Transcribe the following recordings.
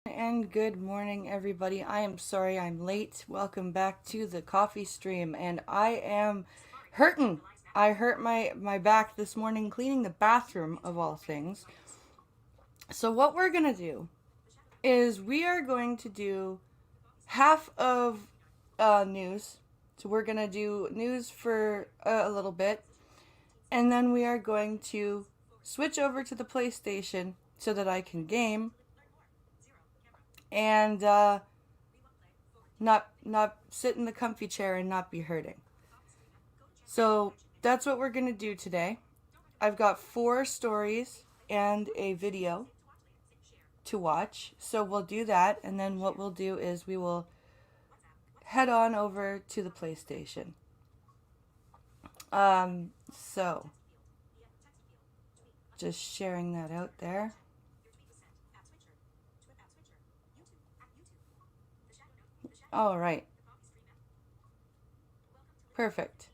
And good morning, everybody. I am sorry I'm late. Welcome back to the coffee stream. And I am hurting. I hurt my back this morning cleaning the bathroom, of all things. So what we're going to do is we are going to do half of news. So we're going to do news for a little bit. And then we are going to switch over to the PlayStation so that I can game. And not sit in the comfy chair and not be hurting. So that's what we're going to do today. I've got 4 stories and a video to watch. So we'll do that, and then what we'll do is we will head on over to the PlayStation. So just sharing that out there. All right. Perfect.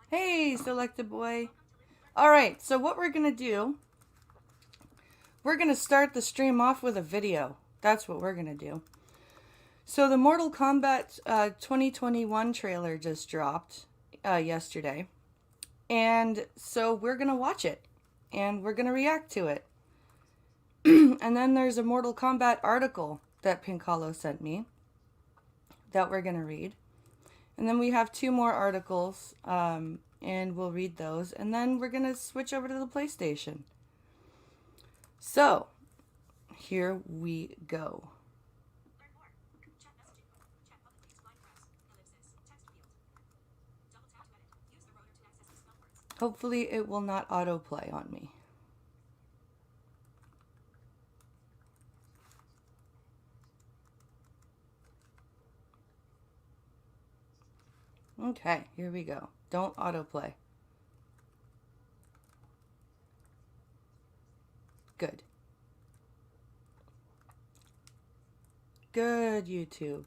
Hey, selected boy. All right, so what we're going to do, we're going to start the stream off with a video. That's what we're going to do. So the Mortal Kombat 2021 trailer just dropped yesterday. And so we're going to watch it. And we're going to react to it. And then there's a Mortal Kombat article that Pinkalo sent me that we're going to read. And then we have 2 more articles, and we'll read those. And then we're going to switch over to the PlayStation. So, here we go. Hopefully it will not autoplay on me. Okay, here we go. Don't autoplay. Good. Good, YouTube.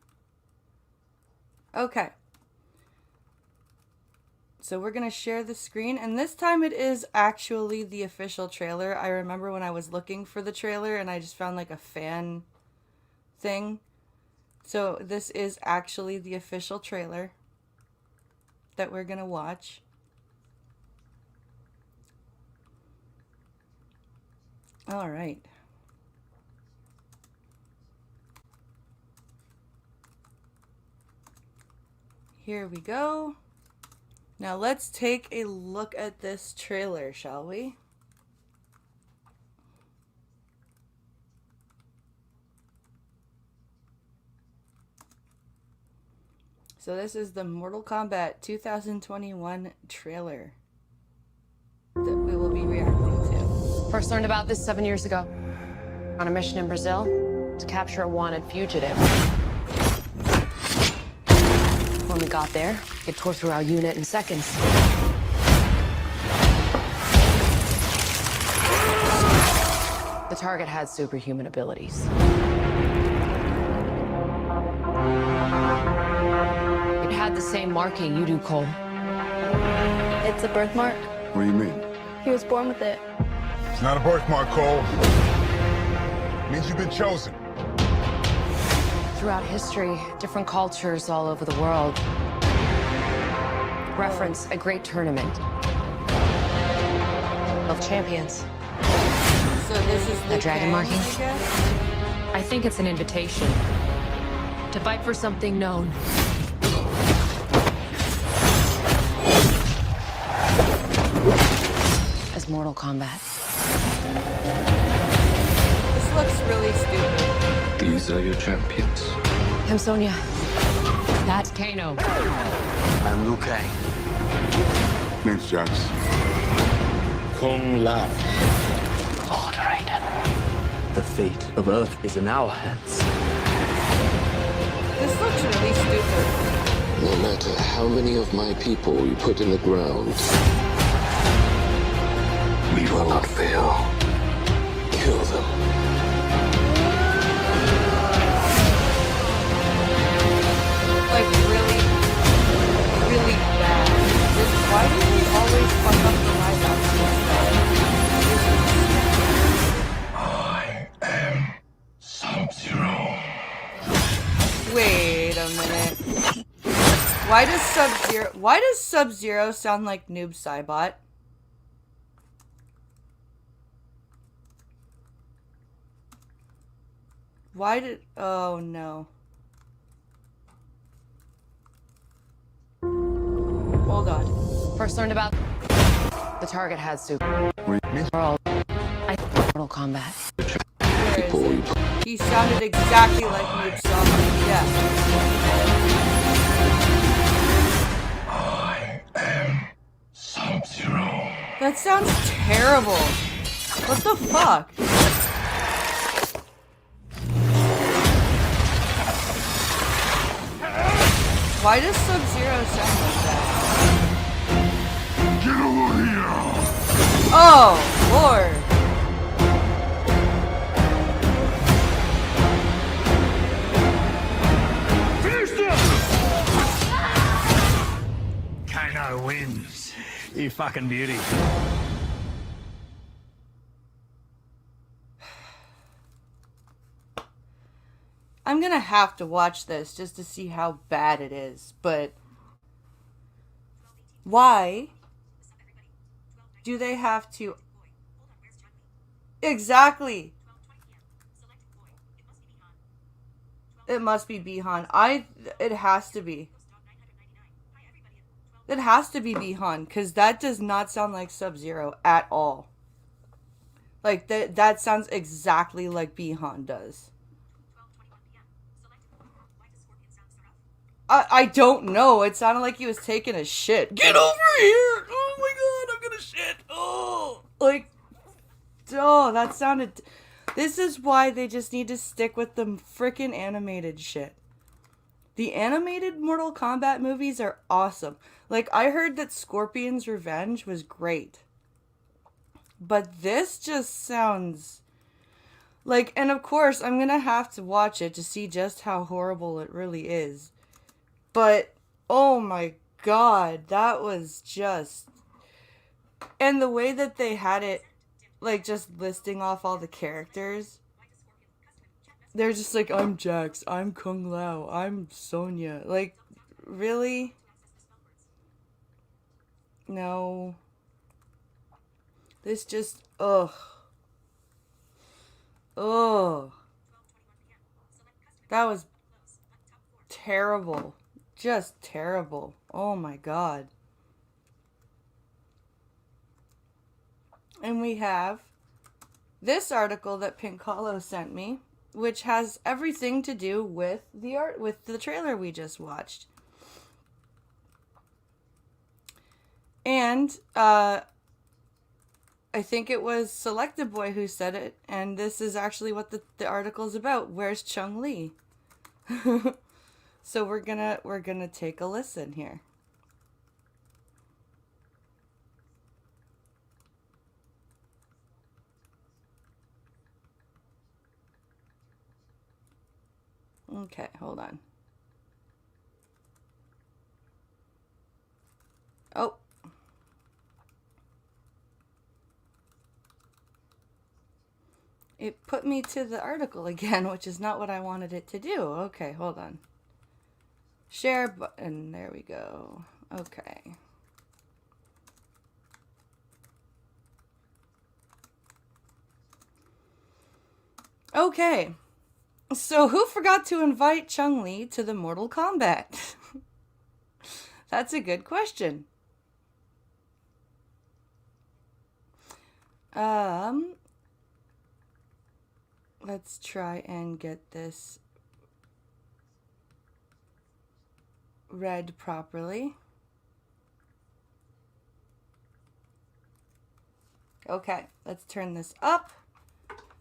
Okay. So we're going to share the screen, and this time it is actually the official trailer. I remember when I was looking for the trailer and I just found like a fan thing. So this is actually the official trailer that we're going to watch. All right. Here we go. Now let's take a look at this trailer, shall we? So this is the Mortal Kombat 2021 trailer that we will be reacting to. First learned about this 7 years ago on a mission in Brazil to capture a wanted fugitive. When we got there, it tore through our unit in seconds. The target had superhuman abilities. It had the same marking you do, Cole. It's a birthmark. What do you mean? He was born with it. It's not a birthmark, Cole. It means you've been chosen. Throughout history, different cultures all over the world reference a great tournament of champions. So this is the dragon marking? I guess? I think it's an invitation to fight for something known. As Mortal Kombat. This looks really stupid. These are your champions. I'm Sonya. That's Kano. I'm Liu Kang. Name's Jax. Kung Lao. Lord Raiden. The fate of Earth is in our hands. This looks really stupid. No matter how many of my people you put in the ground, we will not fail. Kill them. Like really, really bad. Why do they always love the live I am Sub-Zero. action. Wait a minute. Why does Sub-Zero sound like Noob Saibot? Oh no. Hold on. First learned about the target had super world. I Mortal Kombat. Where is it? He sounded exactly like Noob Saibot. Yeah. I am Sub-Zero. That sounds terrible. What the fuck? Why does Sub-Zero sound like that? Get over here! Oh, Lord. Kano wins. You fucking beauty. I'm gonna have to watch this just to see how bad it is, but why do they have to? Exactly. It must be Bihan. It has to be. It has to be Bihan, because that does not sound like Sub-Zero at all. Like, that sounds exactly like Bihan does. I don't know. It sounded like he was taking a shit. Get over here! Oh my god, I'm gonna shit! Oh! Like, oh, that sounded... This is why they just need to stick with the frickin' animated shit. The animated Mortal Kombat movies are awesome. Like, I heard that Scorpion's Revenge was great. But this just sounds... Like, and of course, I'm gonna have to watch it to see just how horrible it really is. But, oh my god, that was just... And the way that they had it, like, just listing off all the characters. They're just like, I'm Jax, I'm Kung Lao, I'm Sonya. Like, really? No. This just, ugh. Ugh. That was terrible. Just terrible. Oh my god. And we have this article that Pink Hollow sent me, which has everything to do with the trailer we just watched. And I think it was Selected Boy who said it, and this is actually what the article's about. Where's Chung-Li? So we're gonna take a listen here. Okay, hold on. Oh. It put me to the article again, which is not what I wanted it to do. Okay, hold on. Share button. There we go. Okay. Okay. So who forgot to invite Chung-Li to the Mortal Kombat? That's a good question. Let's try and get this read properly. Okay, let's turn this up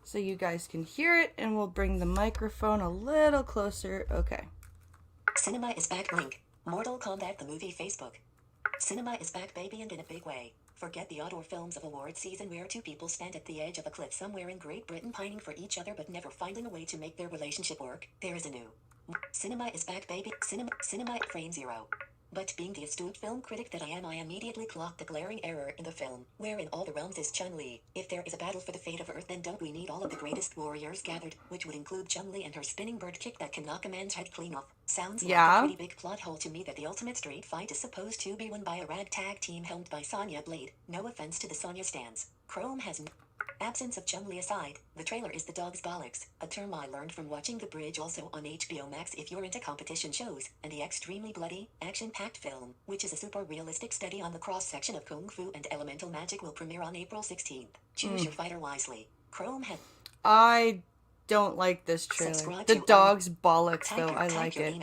so you guys can hear it, and we'll bring the microphone a little closer. Okay. Cinema is back. Link. Mortal Kombat the movie Facebook. Cinema is back, baby, and in a big way. Forget the outdoor films of award season where two people stand at the edge of a cliff somewhere in Great Britain pining for each other but never finding a way to make their relationship work. There is a new. Cinema is back, baby. Cinema frame 0. But being the astute film critic that I immediately clocked the glaring error in the film, where in all the realms is Chun-Li. If there is a battle for the fate of Earth, then don't we need all of the greatest warriors gathered, which would include Chun-Li and her spinning bird kick that can knock a man's head clean off. Sounds like a pretty big plot hole to me that the ultimate street fight is supposed to be won by a ragtag team helmed by Sonya Blade. No offense to the Sonya stans. Chrome has absence of Chun-Li aside, the trailer is the dog's bollocks, a term I learned from watching The Bridge, also on HBO Max if you're into competition shows, and the extremely bloody, action-packed film, which is a super realistic study on the cross-section of Kung Fu and elemental magic, will premiere on April 16th. Choose your fighter wisely. Chrome has... I don't like this trailer. The dog's bollocks, though. I like it.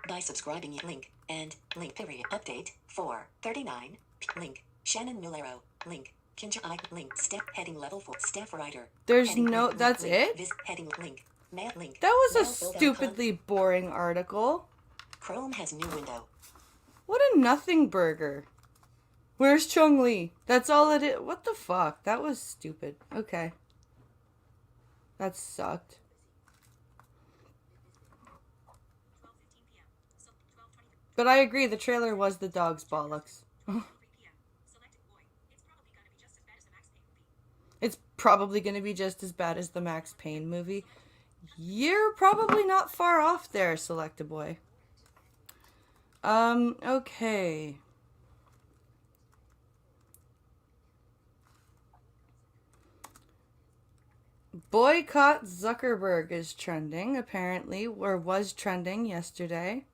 By subscribing, link, and, link period, update, 439, link, Shannon Millero, link, Kinja I, link, step, heading level 4, staff writer. There's no, that's it? Heading link, mail link. That was a stupidly boring article. Chrome has new window. What a nothing burger. Where's Chun-Li? That's all it is. What the fuck? That was stupid. Okay. That sucked. But I agree, the trailer was the dog's bollocks. It's probably going to be just as bad as the Max Payne movie. You're probably not far off there, Selectaboy. Okay. Boycott Zuckerberg is trending, apparently, or was trending yesterday.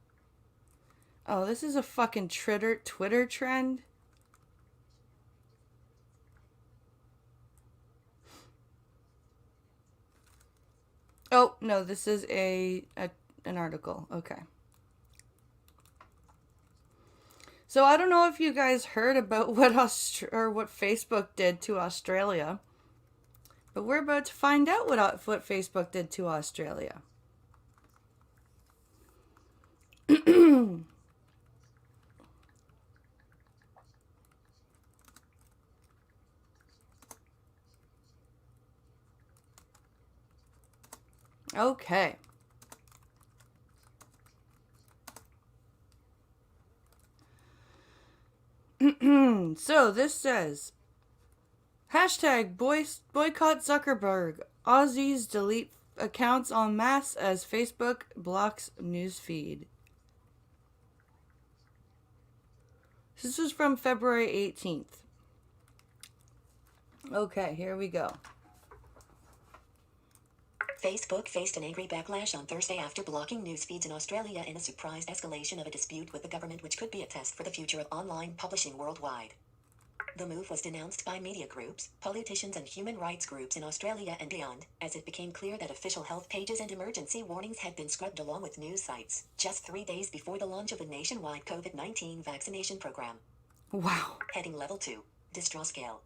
Oh, this is a fucking Twitter trend? Oh, no, this is an article. Okay. So I don't know if you guys heard about what Facebook did to Australia. But we're about to find out what Facebook did to Australia. Okay. So this says, hashtag boycott Zuckerberg. Aussies delete accounts en masse as Facebook blocks newsfeed. This is from February 18th. Okay, here we go. Facebook faced an angry backlash on Thursday after blocking news feeds in Australia in a surprise escalation of a dispute with the government, which could be a test for the future of online publishing worldwide. The move was denounced by media groups, politicians and human rights groups in Australia and beyond, as it became clear that official health pages and emergency warnings had been scrubbed along with news sites, just 3 days before the launch of a nationwide COVID-19 vaccination program. Wow. Heading level 2. Distress scale.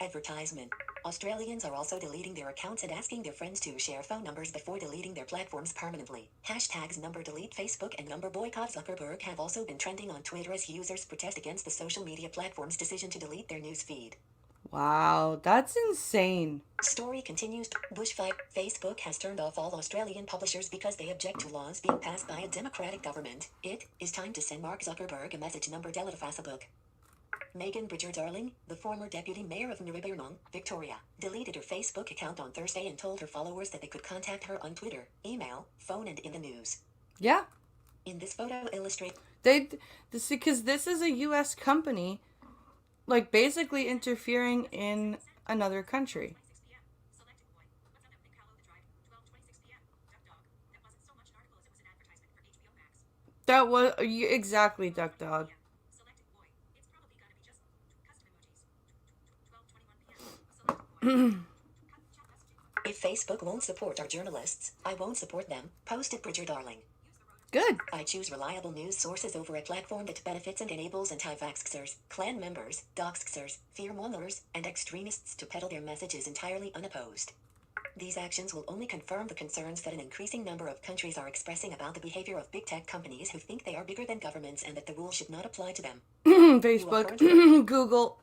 Advertisement. Australians are also deleting their accounts and asking their friends to share phone numbers before deleting their platforms permanently. Hashtags number delete Facebook and number boycott Zuckerberg have also been trending on Twitter as users protest against the social media platform's decision to delete their news feed. Wow, that's insane. Story continues. Bushfire. Facebook has turned off all Australian publishers because they object to laws being passed by a democratic government. It is time to send Mark Zuckerberg a message. Number delete Facebook. Megan Bridger-Darling, the former deputy mayor of Maribyrnong, Victoria, deleted her Facebook account on Thursday and told her followers that they could contact her on Twitter, email, phone, and in the news. Yeah. In this photo illustrates... Because this is a U.S. company, like, basically interfering in another country. That was... Exactly, Duck Dog. If Facebook won't support our journalists, I won't support them, posted Bridger-Darling. Good. I choose reliable news sources over a platform that benefits and enables anti-vaxxers, clan members, doxxers, fear-mongers, and extremists to peddle their messages entirely unopposed. These actions will only confirm the concerns that an increasing number of countries are expressing about the behavior of big tech companies who think they are bigger than governments and that the rules should not apply to them. Facebook, Google.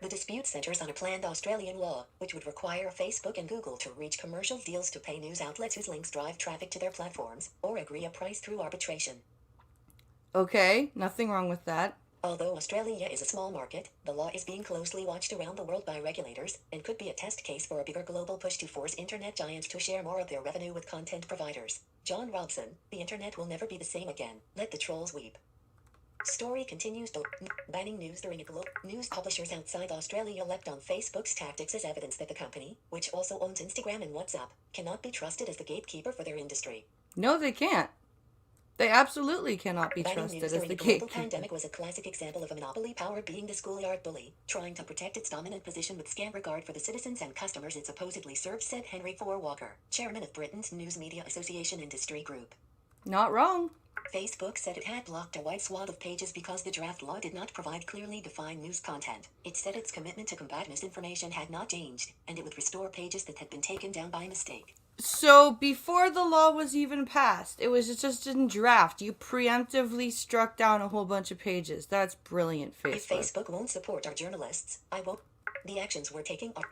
The dispute centers on a planned Australian law, which would require Facebook and Google to reach commercial deals to pay news outlets whose links drive traffic to their platforms, or agree a price through arbitration. Okay, nothing wrong with that. Although Australia is a small market, the law is being closely watched around the world by regulators, and could be a test case for a bigger global push to force internet giants to share more of their revenue with content providers. John Robson, the internet will never be the same again. Let the trolls weep. Story continues. Banning news during a global news publishers outside Australia leapt on Facebook's tactics as evidence that the company, which also owns Instagram and WhatsApp, cannot be trusted as the gatekeeper for their industry. No, they can't. They absolutely cannot be Banning trusted news as during the the global gatekeeper. pandemic was a classic example of a monopoly power being the schoolyard bully, trying to protect its dominant position with scant regard for the citizens and customers it supposedly serves, said Henry Four Walker, chairman of Britain's News Media Association Industry Group. Not wrong. Facebook said it had blocked a wide swath of pages because the draft law did not provide clearly defined news content. It said its commitment to combat misinformation had not changed, and it would restore pages that had been taken down by mistake. So before the law was even passed, it was just in draft. You preemptively struck down a whole bunch of pages. That's brilliant, Facebook. If Facebook won't support our journalists, I won't. The actions we're taking are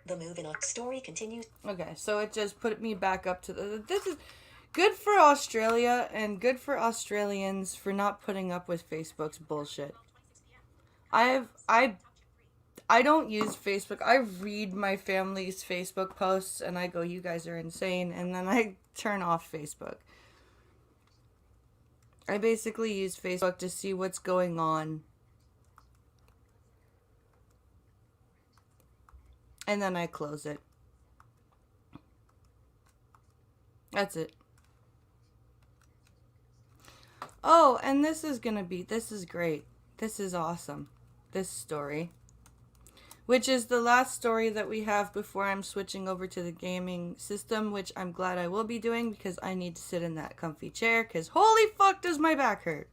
The move in our story continues. Okay, so it just put me back up to this is good for Australia and good for Australians for not putting up with Facebook's bullshit. I don't use Facebook. I read my family's Facebook posts and I go, you guys are insane, and then I turn off Facebook. I basically use Facebook to see what's going on. And then I close it. That's it. Oh, and this is great. This is awesome. This story. Which is the last story that we have before I'm switching over to the gaming system, which I'm glad I will be doing because I need to sit in that comfy chair because holy fuck does my back hurt.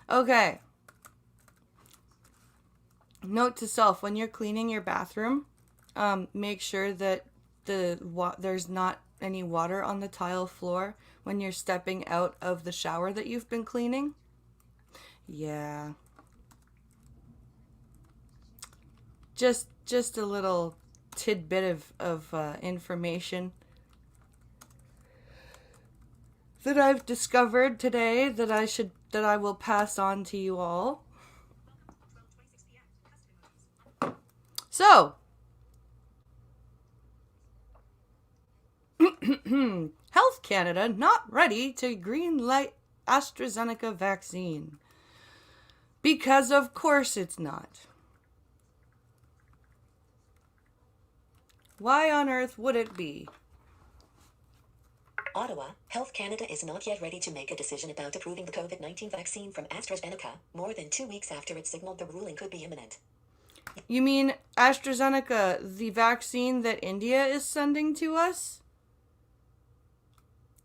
Okay. Note to self, when you're cleaning your bathroom, make sure that there's not any water on the tile floor when you're stepping out of the shower that you've been cleaning. Yeah. Just a little tidbit of information that I've discovered today that I will pass on to you all. So, Health Canada not ready to greenlight AstraZeneca vaccine. Because of course it's not. Why on earth would it be? Ottawa, Health Canada is not yet ready to make a decision about approving the COVID-19 vaccine from AstraZeneca, more than 2 weeks after it signaled the ruling could be imminent. You mean AstraZeneca, the vaccine that India is sending to us?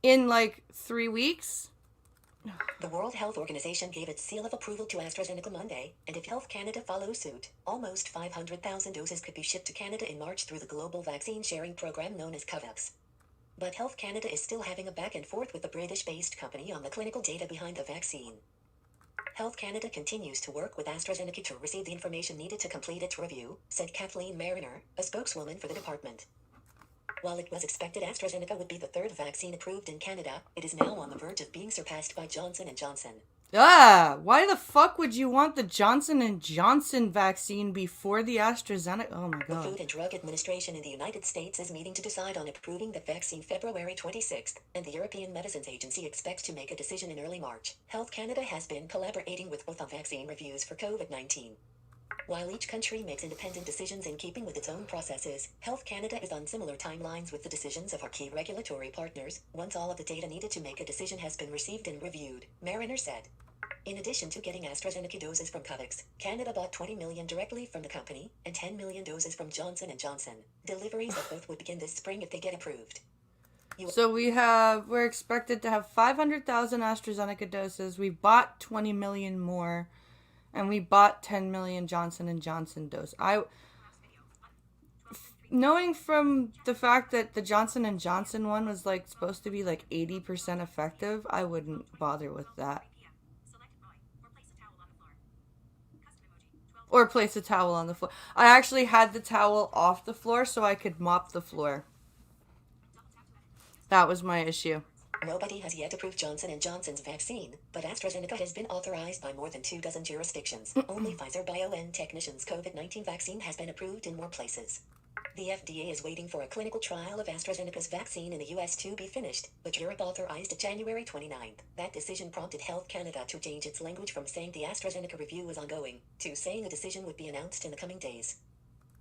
In like 3 weeks? The World Health Organization gave its seal of approval to AstraZeneca Monday, and if Health Canada follows suit, almost 500,000 doses could be shipped to Canada in March through the global vaccine sharing program known as COVAX. But Health Canada is still having a back and forth with the British-based company on the clinical data behind the vaccine. Health Canada continues to work with AstraZeneca to receive the information needed to complete its review, said Kathleen Mariner, a spokeswoman for the department. While it was expected AstraZeneca would be the third vaccine approved in Canada, it is now on the verge of being surpassed by Johnson & Johnson. Why the fuck would you want the Johnson & Johnson vaccine before the AstraZeneca? Oh my The god. Food and Drug Administration in the United States is meeting to decide on approving the vaccine February 26th, and the European Medicines Agency expects to make a decision in early March. Health Canada has been collaborating with both on vaccine reviews for COVID-19. While each country makes independent decisions in keeping with its own processes, Health Canada is on similar timelines with the decisions of our key regulatory partners, once all of the data needed to make a decision has been received and reviewed, Mariner said. In addition to getting AstraZeneca doses from COVAX, Canada bought 20 million directly from the company, and 10 million doses from Johnson & Johnson. Deliveries of both would begin this spring if they get approved. So we're expected to have 500,000 AstraZeneca doses. We bought 20 million more. And we bought 10 million Johnson & Johnson doses. Knowing from the fact that the Johnson & Johnson one was like supposed to be like 80% effective, I wouldn't bother with that. Or place a towel on the floor. I actually had the towel off the floor so I could mop the floor. That was my issue. Nobody has yet approved Johnson & Johnson's vaccine, but AstraZeneca has been authorized by more than 24 jurisdictions. Only Pfizer-BioNTech's COVID-19 vaccine has been approved in more places. The FDA is waiting for a clinical trial of AstraZeneca's vaccine in the US to be finished, but Europe authorized it January 29th. That decision prompted Health Canada to change its language from saying the AstraZeneca review was ongoing, to saying a decision would be announced in the coming days.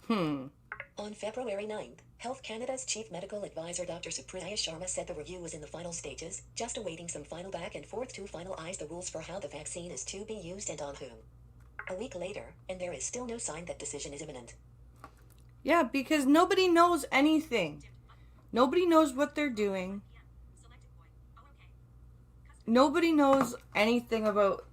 On February 9th, Health Canada's Chief Medical Advisor Dr. Supriya Sharma said the review was in the final stages, just awaiting some final back and forth to finalize the rules for how the vaccine is to be used and on whom. A week later, and there is still no sign that decision is imminent. Yeah, because nobody knows anything. Nobody knows what they're doing. Nobody knows anything about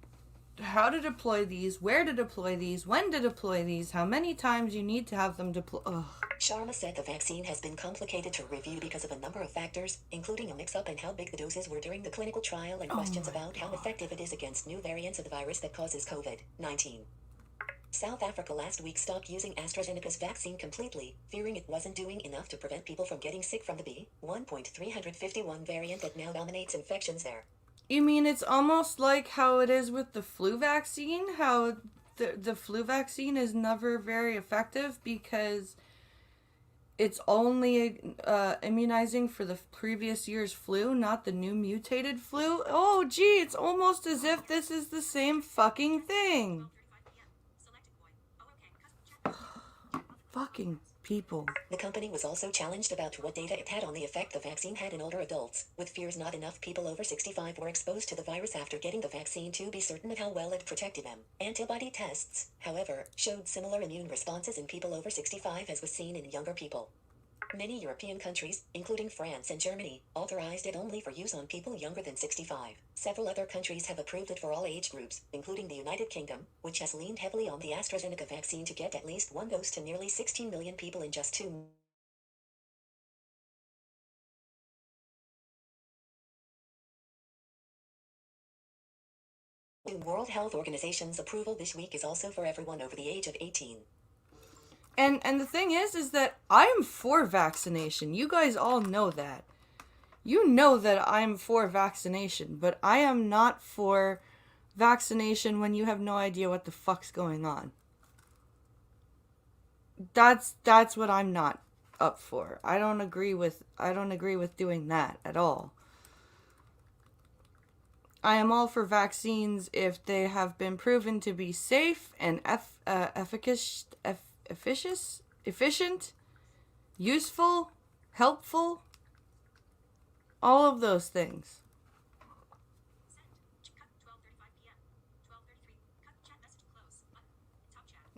how to deploy these, where to deploy these, when to deploy these, how many times you need to have them deploy. Ugh. Sharma said the vaccine has been complicated to review because of a number of factors, including a mix-up in how big the doses were during the clinical trial and questions about how effective it is against new variants of the virus that causes COVID-19. South Africa last week stopped using AstraZeneca's vaccine completely, fearing it wasn't doing enough to prevent people from getting sick from the B.1.351 variant that now dominates infections there. You mean it's almost like how it is with the flu vaccine? How the flu vaccine is never very effective because it's only immunizing for the previous year's flu, not the new mutated flu? Oh, gee, it's almost as if this is the same fucking thing. Fucking people. The company was also challenged about what data it had on the effect the vaccine had in older adults, with fears not enough people over 65 were exposed to the virus after getting the vaccine to be certain of how well it protected them. Antibody tests, however, showed similar immune responses in people over 65 as was seen in younger people. Many European countries, including France and Germany, authorized it only for use on people younger than 65. Several other countries have approved it for all age groups, including the United Kingdom, which has leaned heavily on the AstraZeneca vaccine to get at least one dose to nearly 16 million people in just 2 World Health Organization's approval this week is also for everyone over the age of 18. And the thing is that I'm for vaccination. You guys all know that. You know that I'm for vaccination, but I am not for vaccination when you have no idea what the fuck's going on. That's what I'm not up for. I don't agree with doing that at all. I am all for vaccines if they have been proven to be safe and efficient, useful, helpful, all of those things.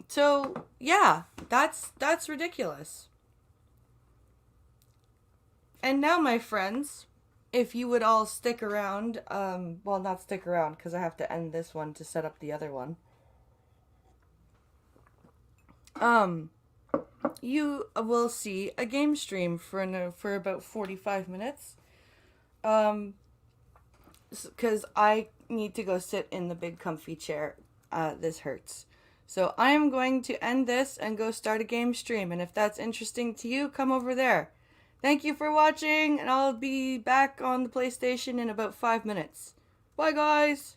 So, yeah, that's ridiculous. And now, my friends, if you would all stick around, well, not stick around, because I have to end this one to set up the other one. You will see a game stream for about 45 minutes. Because I need to go sit in the big comfy chair. This hurts. So I am going to end this and go start a game stream. And if that's interesting to you, come over there. Thank you for watching, and I'll be back on the PlayStation in about 5 minutes. Bye, guys!